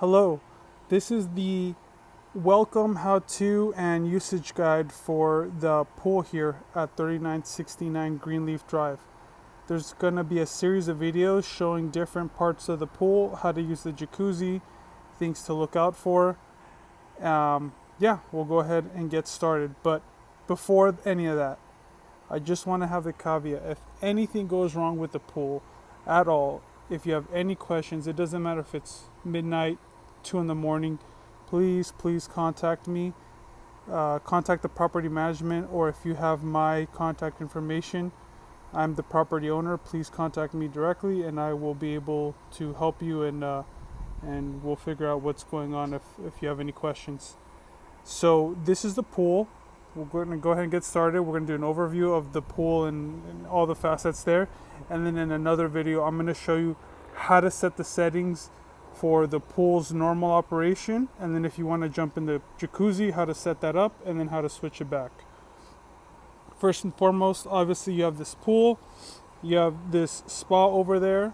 Hello, this is the welcome, how-to, and usage guide for the pool here at 3969 Greenleaf Drive. There's going to be a series of videos showing different parts of the pool, how to use the jacuzzi, things to look out for. Yeah, we'll go ahead and get started. But before any of that, I just want to have the caveat. If anything goes wrong with the pool at all, if you have any questions, it doesn't matter if it's midnight, 2 in the morning, please contact me. Contact the property management, or if you have my contact information, I'm the property owner, please contact me directly and I will be able to help you, and we'll figure out what's going on if you have any questions. So this is the pool. We're going to go ahead and get started. We're going to do an overview of the pool and all the facets there. And then in another video, I'm going to show you how to set the settings for the pool's normal operation. And then if you want to jump in the jacuzzi, how to set that up and then how to switch it back. First and foremost, obviously you have this pool. You have this spa over there.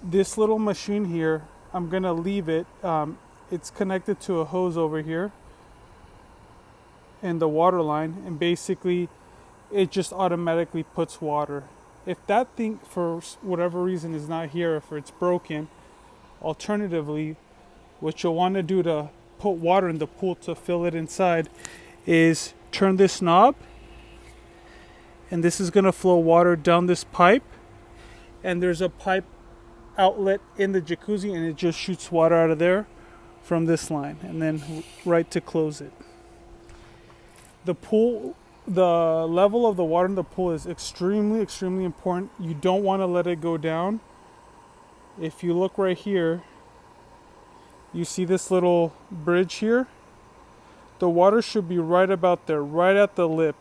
This little machine here, I'm going to leave it. It's connected to a hose over here and the water line, and basically it just automatically puts water. If that thing for whatever reason is not here, if it's broken, alternatively, what you'll want to do to put water in the pool to fill it inside is turn this knob, and this is going to flow water down this pipe, and there's a pipe outlet in the jacuzzi, and it just shoots water out of there from this line, and then right to close it. The pool, the level of the water in the pool is extremely important. You don't want to let it go down. If you look right here, you see this little bridge here. The water should be right about there, right at the lip.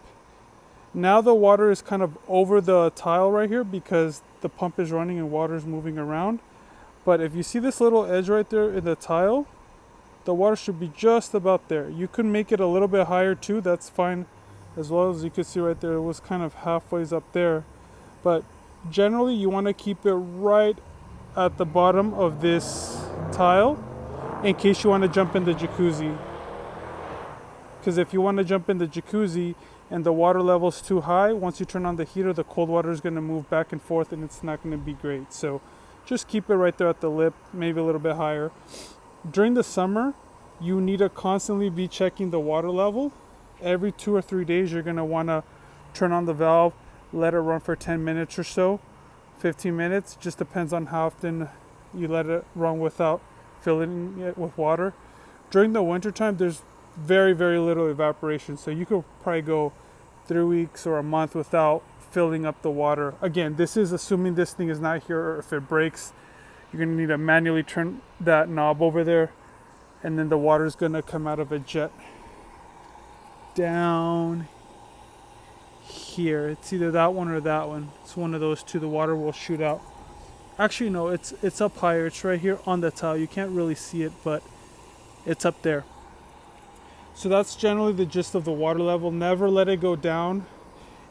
Now the water is kind of over the tile right here because the pump is running and water is moving around. But if you see this little edge right there in the tile, the water should be just about there. You could make it a little bit higher too, that's fine as well. As you can see right there, it was kind of halfway up there. But generally you want to keep it right at the bottom of this tile in case you want to jump in the jacuzzi. Because if you want to jump in the jacuzzi and the water level is too high, once you turn on the heater, the cold water is going to move back and forth and it's not going to be great. So just keep it right there at the lip, maybe a little bit higher. During the summer, you need to constantly be checking the water level. Every 2 or 3 days, you're going to want to turn on the valve, let it run for 10 minutes or so, 15 minutes. Just depends on how often you let it run without filling it with water. During the wintertime, there's very little evaporation. So you could probably go 3 weeks or a month without filling up the water. Again, this is assuming this thing is not here, or if it breaks, you're going to need to manually turn that knob over there, and then the water is going to come out of a jet down here. It's either that one or that one. It's one of those two. The water will shoot out. Actually, no, it's up higher. It's right here on the tile. You can't really see it, but it's up there. So that's generally the gist of the water level. Never let it go down.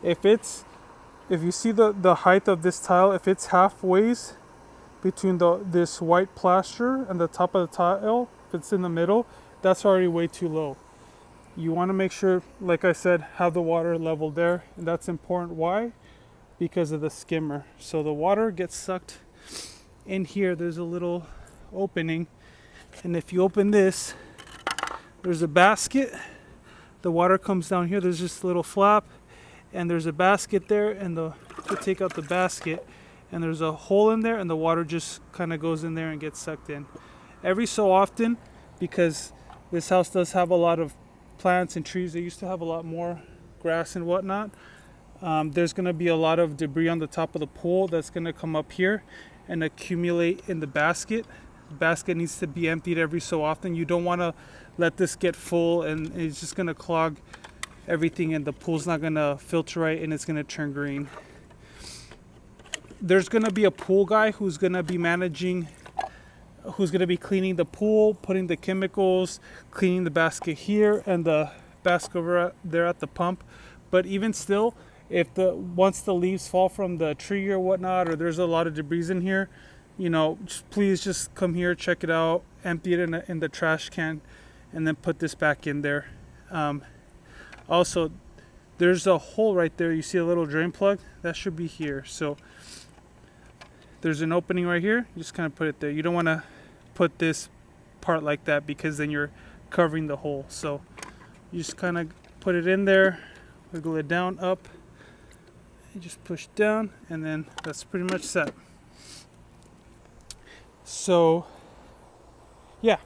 If you see the height of this tile, if it's halfway between this white plaster and the top of the tile, if it's in the middle, that's already way too low. You want to make sure, like I said, have the water level there, and that's important. Why? Because of the skimmer. So the water gets sucked in here. There's a little opening, and if you open this, there's a basket. The water comes down here. There's just a little flap, and there's a basket there, and you take out the basket, and there's a hole in there, and the water just kind of goes in there and gets sucked in. Every so often, because this house does have a lot of plants and trees, they used to have a lot more grass and whatnot, there's going to be a lot of debris on the top of the pool that's going to come up here and accumulate in the basket. The basket needs to be emptied every so often. You don't want to let this get full and it's just going to clog everything, and the pool's not going to filter right and it's going to turn green. There's going to be a pool guy who's going to be cleaning the pool, putting the chemicals, cleaning the basket here and the basket over there at the pump. But even still, once the leaves fall from the tree or whatnot, or there's a lot of debris in here, please just come here, check it out, empty it in the trash can, and then put this back in there. Also, there's a hole right there. You see a little drain plug? That should be here. So there's an opening right here. You just kind of put it there. You don't want to put this part like that because then you're covering the hole. So you just kind of put it in there, wiggle it down, up, and just push down, and then that's pretty much set. So yeah,